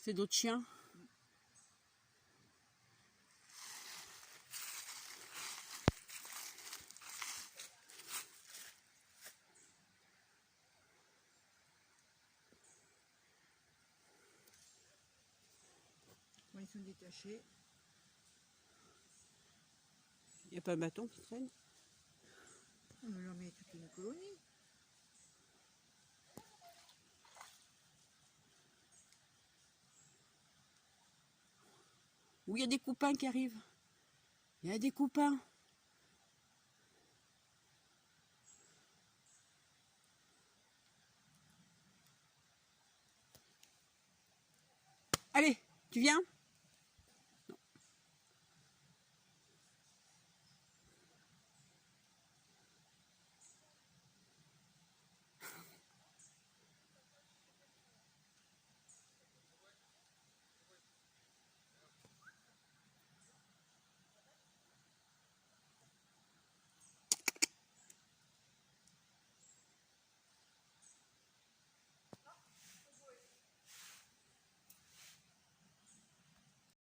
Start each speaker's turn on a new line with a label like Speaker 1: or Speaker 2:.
Speaker 1: C'est d'autres chiens.
Speaker 2: Ils sont détachés.
Speaker 1: Il n'y a pas un bâton qui traîne?
Speaker 2: On leur met toute une colonie.
Speaker 1: Où il y a des copains qui arrivent. Il y a des copains. Allez, tu viens?